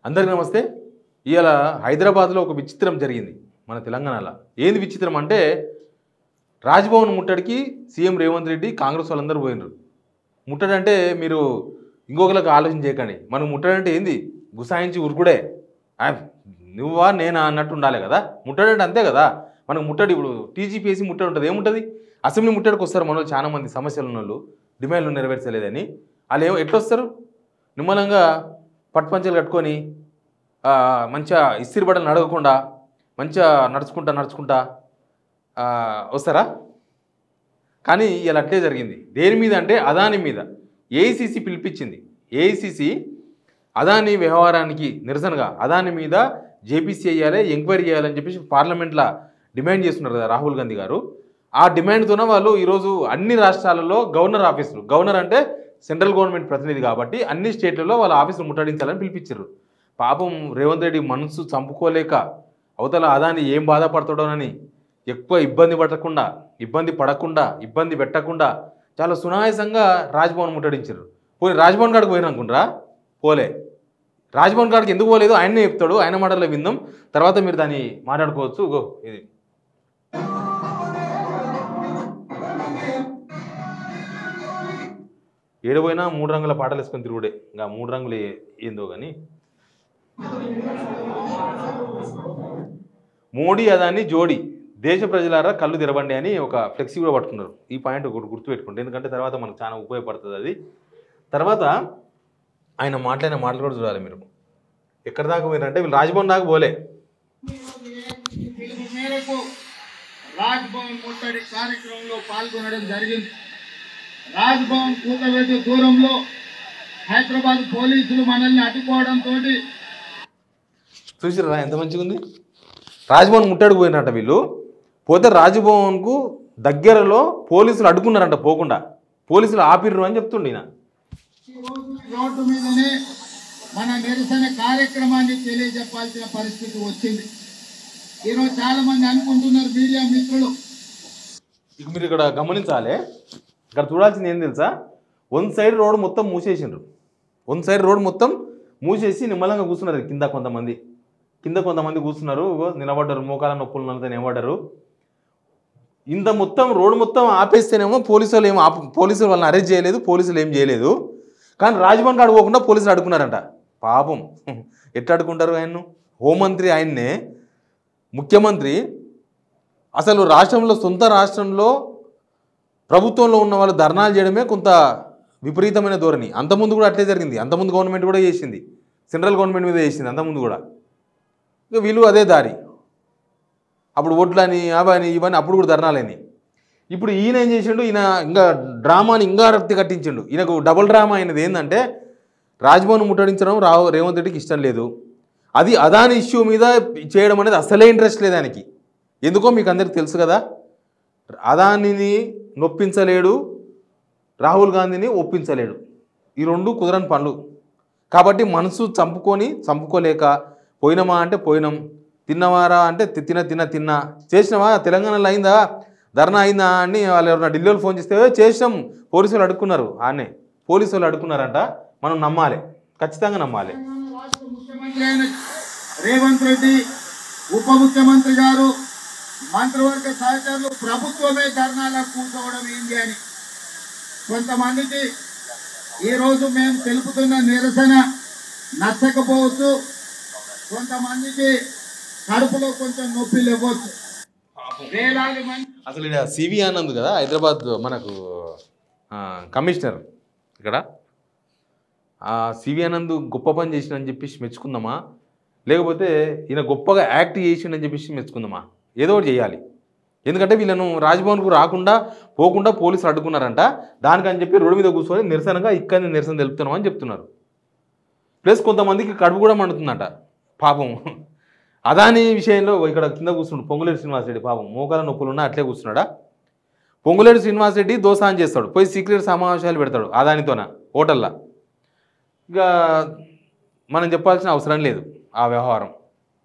అందరికీ నమస్తే. ఇవాళ హైదరాబాద్లో ఒక విచిత్రం జరిగింది మన తెలంగాణలో. ఏంది విచిత్రం అంటే రాజ్భవన్ ముట్టడికి సీఎం రేవంత్ రెడ్డి కాంగ్రెస్ వాళ్ళందరూ పోయినారు. ముట్టడంటే మీరు ఇంకొకరికి ఆలోచన చేయకండి. మనం ముట్టడంటే ఏంది గుసాయించి ఉరుకుడే, నువ్వా నేనా అన్నట్టు ఉండాలి కదా. ముట్టడంటే అంతే కదా. మనకు ముట్టడి ఇప్పుడు టీజీపీఎస్సీ ముట్టడి ఉంటుంది. ఏముంటుంది, అసెంబ్లీ ముట్టడికి వస్తారు మన వాళ్ళు, చాలా మంది సమస్యలు ఉన్న వాళ్ళు, డిమాండ్లు నెరవేర్చలేదని. వాళ్ళు ఎట్లా వస్తారు, నిమ్మలంగా పట్టుపంచలు కట్టుకొని మంచిగా ఇస్తిరి బట్టలు నడవకుండా మంచిగా నడుచుకుంటా వస్తారా? కానీ ఇలా అట్లే జరిగింది. దేని మీద అంటే అదాని మీద ఏఐసిసి పిలిపించింది. ఏఐసిసి అదాని వ్యవహారానికి నిరసనగా అదాని మీద జేపీసీ చేయాలి, ఎంక్వైరీ చేయాలని చెప్పేసి పార్లమెంట్లో డిమాండ్ చేస్తున్నారు కదా రాహుల్ గాంధీ గారు. ఆ డిమాండ్తోనే వాళ్ళు ఈరోజు అన్ని రాష్ట్రాలలో గవర్నర్ ఆఫీసులు, గవర్నర్ అంటే సెంట్రల్ గవర్నమెంట్ ప్రతినిధి కాబట్టి అన్ని స్టేట్లలో వాళ్ళ ఆఫీసులు ముట్టడించాలని పిలిపించారు. పాపం రేవంత్ రెడ్డి మనసు చంపుకోలేక అవతల అదాని ఏం బాధపడతాడోనని ఎక్కువ ఇబ్బంది పెట్టకుండా చాలా సునాయాసంగా రాజ్భవన్ ముట్టడించారు. పోయి రాజ్భవన్ కాడికి పోయినా అనుకుంటారా? పోలే. రాజ్భవన్ కాడికి ఎందుకు పోలేదు ఆయనే చెప్తాడు, ఆయన మాటల్లో విందాం, తర్వాత మీరు దాన్ని మాట్లాడుకోవచ్చు. ఇది ఏడపోయినా 3 రంగుల పాటలు వేసుకొని తిరుగుడే, ఇంకా 3 రంగులు ఏందో కానీ. మోడీ అదాని జోడీ, దేశ ప్రజలారా కళ్ళు తెరవండి అని ఒక ఫ్లెక్సీ కూడా పట్టుకున్నారు. ఈ పాయింట్ ఒకటి గుర్తుపెట్టుకోండి, ఎందుకంటే తర్వాత మనకు చాలా ఉపయోగపడుతుంది అది. తర్వాత ఆయన మాట్లాడిన మాటలు కూడా చూడాలి మీరు. ఎక్కడి దాకా పోయినారంటే వీళ్ళు రాజ్భవన్ దాకా పోలే. రాజ్భవన్ ముట్టడి కార్యక్రమంలో పాల్గొనడం జరిగింది. రాజ్భవన్ కూతవేటు దూరంలో హైదరాబాద్ పోలీసులు మనల్ని అడ్డుకోవడంతో చూసిరా ఎంత మంచిగా ఉంది. రాజ్భవన్ ముట్టడికి పోయినట్ట వీళ్ళు. పోతే రాజ్భవన్కు దగ్గరలో పోలీసులు అడ్డుకున్నారంట, పోకుండా పోలీసులు ఆపిర్రు అని చెప్తుండే ఈయన. రోడ్డు మీదనే మన నిరసన కార్యక్రమాన్ని తెలియజెప్పాల్సిన పరిస్థితి వచ్చింది. ఈరోజు చాలా మంది అనుకుంటున్నారు మీడియా మిత్రులు, ఇక మీరు ఇక్కడ గమనించాలి, ఇక్కడ చూడాల్సింది ఏం తెలుసా, వన్ సైడ్ రోడ్ మొత్తం మూసేసిండ్రు. వన్ సైడ్ రోడ్ మొత్తం మూసేసి నిమ్మలంగా కూర్చున్నారు. కింద కొంతమంది కూర్చున్నారు, నిలబడ్డారు, మోకాల నొప్పులు నలతో నిలబడ్డారు. ఇంత మొత్తం రోడ్ మొత్తం ఆపేస్తేనేమో పోలీసులు వాళ్ళని అరెస్ట్ చేయలేదు, పోలీసులు ఏం చేయలేదు. కానీ రాజ్భవన్ కాడ పోకుండా పోలీసులు అడుగున్నారంట. పాపం ఎట్లా అడుకుంటారు ఆయన్ను? హోంమంత్రి ఆయన్నే, ముఖ్యమంత్రి. అసలు సొంత రాష్ట్రంలో ప్రభుత్వంలో ఉన్న వాళ్ళు ధర్నాలు చేయడమే కొంత విపరీతమైన ధోరణి. అంతకుముందు కూడా అట్లే జరిగింది. అంతకుముందు గవర్నమెంట్ కూడా చేసింది, సెంట్రల్ గవర్నమెంట్ మీద చేసింది అంతకుముందు కూడా. ఇక వీళ్ళు అదే దారి. అప్పుడు ఓట్లని అవని ఇవన్నీ అప్పుడు కూడా ధర్నాలని. ఇప్పుడు ఈయన ఏం చేసిండు, ఈయన ఇంకా డ్రామాని ఇంకా రక్తి కట్టించిండు. ఈయనకు డబుల్ డ్రామా అయినది ఏంటంటే రాజ్భవన్ ముట్టడించడం రేవంత్ రెడ్డికి ఇష్టం లేదు. అది అదాని ఇష్యూ మీద చేయడం అనేది అసలే ఇంట్రెస్ట్ లేదు ఆయనకి. ఎందుకో మీకు అందరికి తెలుసు కదా, అదానిని నొప్పించలేడు, రాహుల్ గాంధీని ఒప్పించలేడు. ఈ రెండు కుదరని పనులు. కాబట్టి మనసు చంపుకోలేక పోయినమా అంటే పోయినాం, తిన్నవారా అంటే తిన్నా, చేసినావా తెలంగాణలో అయిందా, ధర్నా అయిందా అని వాళ్ళు ఎవరన్నా ఢిల్లీలో ఫోన్ చేస్తే చేసినాం, పోలీసులు అడుక్కున్నారు. ఆనే పోలీసులు అడుక్కున్నారంట. మనం నమ్మాలి, ఖచ్చితంగా నమ్మాలి. రాష్ట్ర ముఖ్యమంత్రి అయిన రేవంత్ రెడ్డి, ఉప ముఖ్యమంత్రి గారు, మంత్రివర్గ సహచరులు ప్రభుత్వమే ధర్నాలకు కూర్చోవడం ఏంటి అని కొంతమందికి ఈరోజు మేము తెలుపుతున్న నిరసన నచ్చకపోవచ్చు, కొంతమందికి కడుపులో కొంచెం నొప్పి లేవచ్చు. వేలాది మంది అసలు ఇక్కడ సివి ఆనంద్ కదా, హైదరాబాద్ మనకు కమిషనర్. ఇక్కడ సివి ఆనంద్ గొప్ప పని చేసిందని చెప్పేసి మెచ్చుకుందామా, లేకపోతే ఈయన గొప్పగా యాక్ట్ చేసిండని చెప్పేసి మెచ్చుకుందామా? ఏదో ఒకటి చేయాలి. ఎందుకంటే వీళ్ళను రాజ్భవన్కు పోకుండా పోలీసులు అడ్డుకున్నారంట. దానికని చెప్పి రోడ్డు మీద కూర్చొని నిరసనగా ఇక్కడ నిరసన తెలుపుతున్నామని చెప్తున్నారు. ప్లస్ కొంతమందికి కడుపు కూడా మండుతుందంట. పాపం అదాని విషయంలో ఇక్కడ కింద కూర్చున్నాడు పొంగులేటి శ్రీనివాసరెడ్డి. పాపం మోకాల నొప్పులున్నా అట్లే కూర్చున్నాడా. పొంగులేటి శ్రీనివాసరెడ్డి దోసాన్ చేస్తాడు, పోయి సీక్రెట్ సమావేశాలు పెడతాడు అదానితోన హోటల్లో. ఇక మనం చెప్పాల్సిన అవసరం లేదు ఆ వ్యవహారం.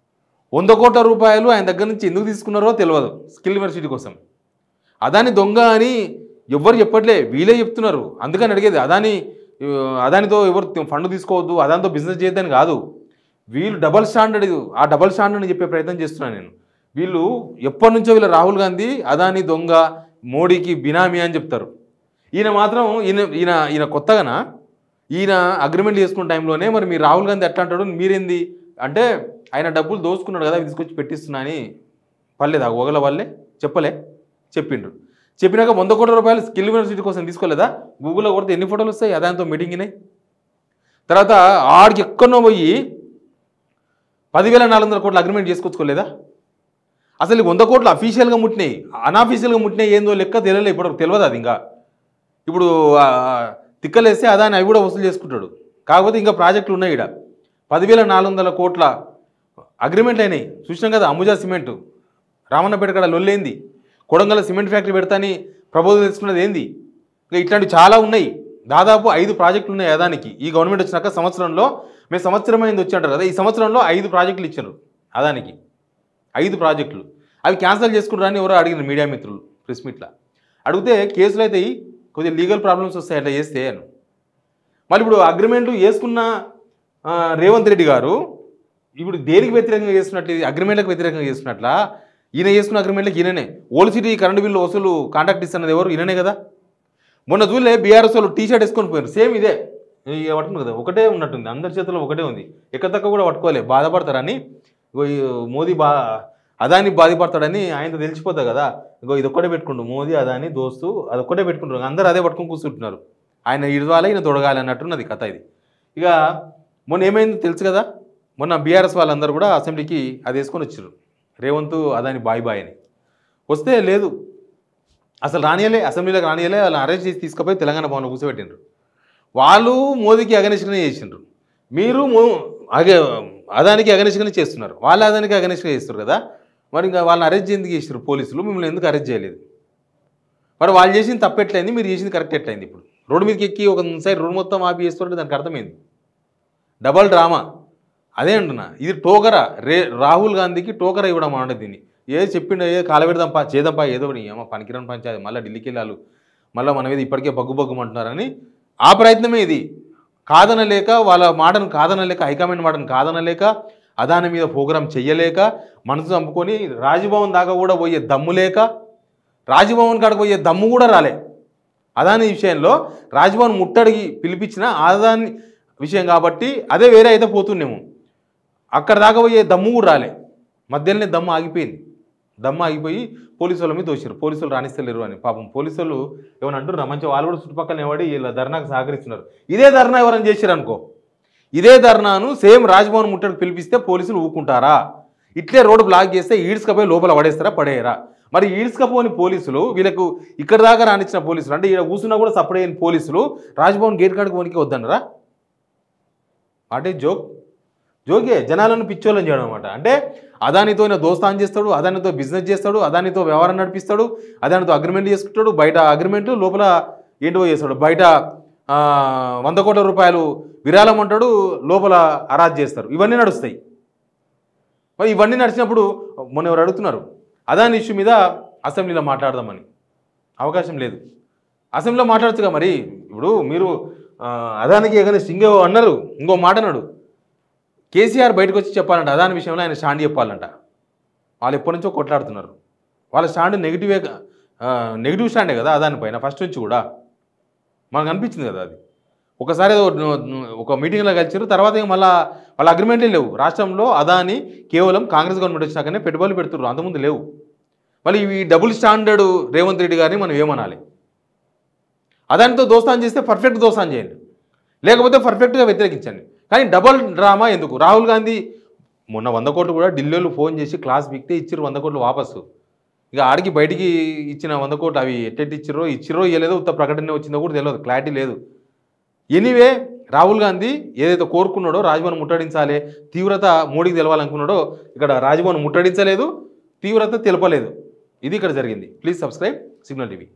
100 కోట్ల రూపాయలు ఆయన దగ్గర నుంచి ఎందుకు తీసుకున్నారో తెలియదు స్కిల్ యూనివర్సిటీ కోసం. అదాని దొంగ అని ఎవ్వరు చెప్పట్లే, వీళ్ళే చెప్తున్నారు. అందుకని అడిగేది, అదానితో ఎవరు ఫండ్ తీసుకోవద్దు, అదానితో బిజినెస్ చేయొద్దని కాదు. వీళ్ళు డబల్ స్టాండర్డ్, ఆ డబల్ స్టాండర్డ్ని చెప్పే ప్రయత్నం చేస్తున్నాను నేను. వీళ్ళు ఎప్పటి నుంచో వీళ్ళ రాహుల్ గాంధీ అదాని దొంగ, మోడీకి బినామీ అని చెప్తారు. ఈయన మాత్రం ఈయన కొత్తగానా, ఈయన అగ్రిమెంట్ చేసుకున్న టైంలోనే మరి మీరు రాహుల్ గాంధీ ఎట్లా అంటాడు, మీరేంది అంటే ఆయన డబ్బులు దోచుకున్నాడు కదా తీసుకొచ్చి పెట్టిస్తున్నా అని పర్లేదు, ఆ ఒగల వాళ్ళే చెప్పిండ్రు. చెప్పినాక 100 కోట్ల రూపాయలు స్కిల్ యూనివర్సిటీ కోసం తీసుకోలేదా? గూగుల్లో కొడితే ఎన్ని ఫోటోలు వస్తాయి, అదానితో మీటింగ్ అయినాయి. తర్వాత ఆడికి ఎక్కడో పోయి 10,400 కోట్ల అగ్రిమెంట్ చేసుకొచ్చుకోలేదా? అసలు 100 కోట్లు అఫీషియల్గా ముట్టినాయి, అన్అఫీషియల్గా ముట్టినాయి ఏందో లెక్క తెలియలే, ఇప్పుడు తెలియదు అది. ఇంకా ఇప్పుడు తిక్కలేస్తే అదాని అవి కూడా వసూలు చేసుకుంటాడు. కాకపోతే ఇంకా ప్రాజెక్టులు ఉన్నాయి. ఇక్కడ 10,400 కోట్ల అగ్రిమెంట్లు అయినాయి. చూసినాం కదా, అంబుజా సిమెంట్ రామన్నపేట కాడ లొల్లేంది, కొడంగల్ సిమెంట్ ఫ్యాక్టరీ పెడతాని ప్రపోజల్ తీసుకున్నది ఏంది, ఇంకా ఇట్లాంటివి చాలా ఉన్నాయి. దాదాపు 5 ప్రాజెక్టులు ఉన్నాయి అదానికి. ఈ గవర్నమెంట్ వచ్చినాక సంవత్సరంలో, మేము సంవత్సరం అయింది వచ్చి అంటారు కదా, ఈ సంవత్సరంలో 5 ప్రాజెక్టులు ఇచ్చారు అదానికి. 5 ప్రాజెక్టులు అవి క్యాన్సిల్ చేసుకుంటారని ఎవరో అడిగినారు మీడియా మిత్రులు ప్రెస్ మీట్లో. అడిగితే కేసులు అయితే కొద్దిగా లీగల్ ప్రాబ్లమ్స్ వస్తాయి అట్లా చేస్తే అని. మళ్ళీ ఇప్పుడు అగ్రిమెంట్లు వేసుకున్న రేవంత్ రెడ్డి గారు ఇప్పుడు దేనికి వ్యతిరేకంగా చేస్తున్నట్లు, అగ్రిమెంట్లకు వ్యతిరేకంగా చేస్తున్నట్ల. ఈయన చేసుకున్న అగ్రిమెంట్లకు ఈయననే ఓల్సిటీ కరెంటు బిల్లు వసూలు కాంట్రాక్ట్ ఇస్తున్నది ఎవరు, ఈయననే కదా. మొన్న చూలే బీఆర్ఎస్ వాళ్ళు టీషర్ట్ వేసుకొని పోయారు, సేమ్ ఇదే పట్టుకుంది కదా, ఒకటే ఉన్నట్టుంది, అందరి చేతుల్లో ఒకటే ఉంది, ఎక్కతక్క కూడా పట్టుకోలే. బాధపడతారని మోదీ అదాని బాధపడతాడని ఆయనతో తెలిసిపోతుంది కదా, ఇగో ఇది ఒక్కటే పెట్టుకుంటు మోదీ అదాని దోస్తు, అదొక్కటే పెట్టుకుంటారు, అందరూ అదే పట్టుకొని కూర్చుంటున్నారు. ఆయన ఇడవాలి ఈయన తొడగాలి అన్నట్టున్నది కథ ఇది. ఇక మొన్న ఏమైంది తెలుసు కదా, మొన్న బీఆర్ఎస్ వాళ్ళందరూ కూడా అసెంబ్లీకి అది వేసుకొని వచ్చారు, రేవంత్ అదాని బాయ్ అని. వస్తే లేదు, అసలు రానియలే, అసెంబ్లీలోకి రానియలే, వాళ్ళని అరెస్ట్ చేసి తీసుకుపోయి తెలంగాణ భవన్లో కూర్చోబెట్టిండ్రు. వాళ్ళు మోదీకి అగనిష్గానే చేసిండ్రు, మీరు అదానికి అగనిష్గానే చేస్తున్నారు, వాళ్ళు అదానికి అగనిష్గా చేస్తారు కదా. మరి ఇంకా వాళ్ళని అరెస్ట్ ఎందుకు చేసారు పోలీసులు, మిమ్మల్ని ఎందుకు అరెస్ట్ చేయలేదు? మరి వాళ్ళు చేసింది తప్పెట్లయింది, మీరు చేసింది కరెక్ట్ ఎట్లయింది? ఇప్పుడు రోడ్డు మీదకి ఎక్కి ఒక సైడ్ రోడ్డు మొత్తం ఆపి చేస్తుంటే దానికి అర్థమైంది డబల్ డ్రామా. అదే అంటున్నా, ఇది టోకరా, రాహుల్ గాంధీకి టోకరా ఇవ్వడం అన్నది. దీన్ని ఏదో చెప్పిండు, ఏదో కాలబెడదాంపా చేద్దాంపా ఏదో అమ్మ పనికిరాని పంచాయతీ, మళ్ళీ ఢిల్లీకి వెళ్ళాలి, మళ్ళీ మన మీద ఇప్పటికే బగ్గుమంటున్నారని ఆ ప్రయత్నమే ఇది. కాదనలేక, వాళ్ళ మాటను కాదనలేక, హైకమాండ్ మాటను కాదనలేక, అదాని మీద ప్రోగ్రాం చెయ్యలేక, మనసు చంపుకొని రాజ్భవన్ దాకా కూడా పోయే దమ్ము లేక, రాజ్భవన్ కాడికి పోయే దమ్ము కూడా రాలే. అదాని విషయంలో రాజ్భవన్ ముట్టడికి పిలిపించిన అదాని విషయం కాబట్టి అదే వేరే అయితే పోతుండేమో, అక్కడ దాకా పోయే దమ్ము కూడా రాలే. మధ్యలోనే దమ్ము ఆగిపోయింది. దమ్ము ఆగిపోయి పోలీసు వాళ్ళ మీద దోశారు, పోలీసులు రాణిస్తలేరు అని. పాపం పోలీసులు ఏమని అంటున్నారు, మంచిగా వాళ్ళు కూడా చుట్టుపక్కల నిలబడి వీళ్ళ ధర్నాకు సహకరిస్తున్నారు. ఇదే ధర్నా ఎవరైనా చేశారు అనుకో, ఇదే ధర్నాను సేమ్ రాజ్భవన్ ముట్టడికి పిలిపిస్తే పోలీసులు ఊకుంటారా? ఇట్లే రోడ్డు బ్లాక్ చేస్తే ఈడ్చుకపోయి లోపల పడేస్తారా, పడేయరా? మరి ఈడ్చుకపోని పోలీసులు, వీళ్ళకు ఇక్కడ దాకా రానిచ్చిన పోలీసులు, అంటే ఇక్కడ కూర్చున్నా కూడా సపరేట్ అయిన పోలీసులు రాజ్భవన్ గేట్ కాడికి పోనీకి వద్దనరా? అంటే జోకే జనాలను పిచ్చోళ్ళని చేయడం అనమాట. అంటే అదానితో దోస్తాన్ చేస్తాడు, అదానితో బిజినెస్ చేస్తాడు, అదానితో వ్యవహారం నడిపిస్తాడు, అదానితో అగ్రిమెంట్ చేసుకుంటాడు, బయట అగ్రిమెంట్ లోపల ఏంటో చేస్తాడు, బయట 100 కోట్ల రూపాయలు విరాళం అంటాడు, లోపల అరాజ్ చేస్తారు. ఇవన్నీ నడుస్తాయి. మరి ఇవన్నీ నడిచినప్పుడు మొన్న ఎవరు అడుగుతున్నారు అదాని ఇష్యూ మీద అసెంబ్లీలో మాట్లాడదామని, అవకాశం లేదు. అసెంబ్లీలో మాట్లాడచ్చుగా. మరి ఇప్పుడు మీరు అదానికి ఎగనెస్ట్ అన్నారు, ఇంకో మాట అన్నాడు, కేసీఆర్ బయటకు వచ్చి చెప్పాలంట అదాని విషయంలో ఆయన స్టాండ్ చెప్పాలంట. వాళ్ళు ఎప్పటి నుంచో కొట్లాడుతున్నారు, వాళ్ళ స్టాండ్ నెగిటివ్ స్టాండే కదా అదాని పైన ఫస్ట్ నుంచి కూడా. మనకు అనిపించింది కదా అది. ఒకసారి ఒక మీటింగ్లో కలిసారు, తర్వాత మళ్ళీ వాళ్ళ అగ్రిమెంట్లే లేవు. రాష్ట్రంలో అదాని కేవలం కాంగ్రెస్ గవర్నమెంట్ వచ్చినాకనే పెట్టుబడులు పెడుతున్నారు, అంతకుముందు లేవు. మళ్ళీ ఈ డబుల్ స్టాండర్డ్ రేవంత్ రెడ్డి గారిని మనం ఏమనాలి? అదానితో దోస్తాన్ చేస్తే పర్ఫెక్ట్ దోస్తాన్ చేయండి, లేకపోతే పర్ఫెక్ట్గా వ్యతిరేకించండి. కానీ డబల్ డ్రామా ఎందుకు? రాహుల్ గాంధీ మొన్న 100 కోట్లు కూడా ఢిల్లీలో ఫోన్ చేసి క్లాస్ బిక్తే ఇచ్చిర్రు 100 కోట్లు వాపసు. ఇక ఆడికి బయటికి ఇచ్చిన 100 కోట్లు అవి ఎట్టెట్టి ఇచ్చిర్రో ఇవ్వలేదో, ఉత్త ప్రకటన వచ్చిందో కూడా తెలియదు, క్లారిటీ లేదు. ఎనీవే రాహుల్ గాంధీ ఏదైతే కోరుకున్నాడో రాజ్భవన్ ముట్టడించాలి, తీవ్రత మోడీకి తెలవాలనుకున్నాడో ఇక్కడ రాజ్భవన్ ముట్టడించలేదు, తీవ్రత తెలపలేదు. ఇది ఇక్కడ జరిగింది. Please subscribe signal TV.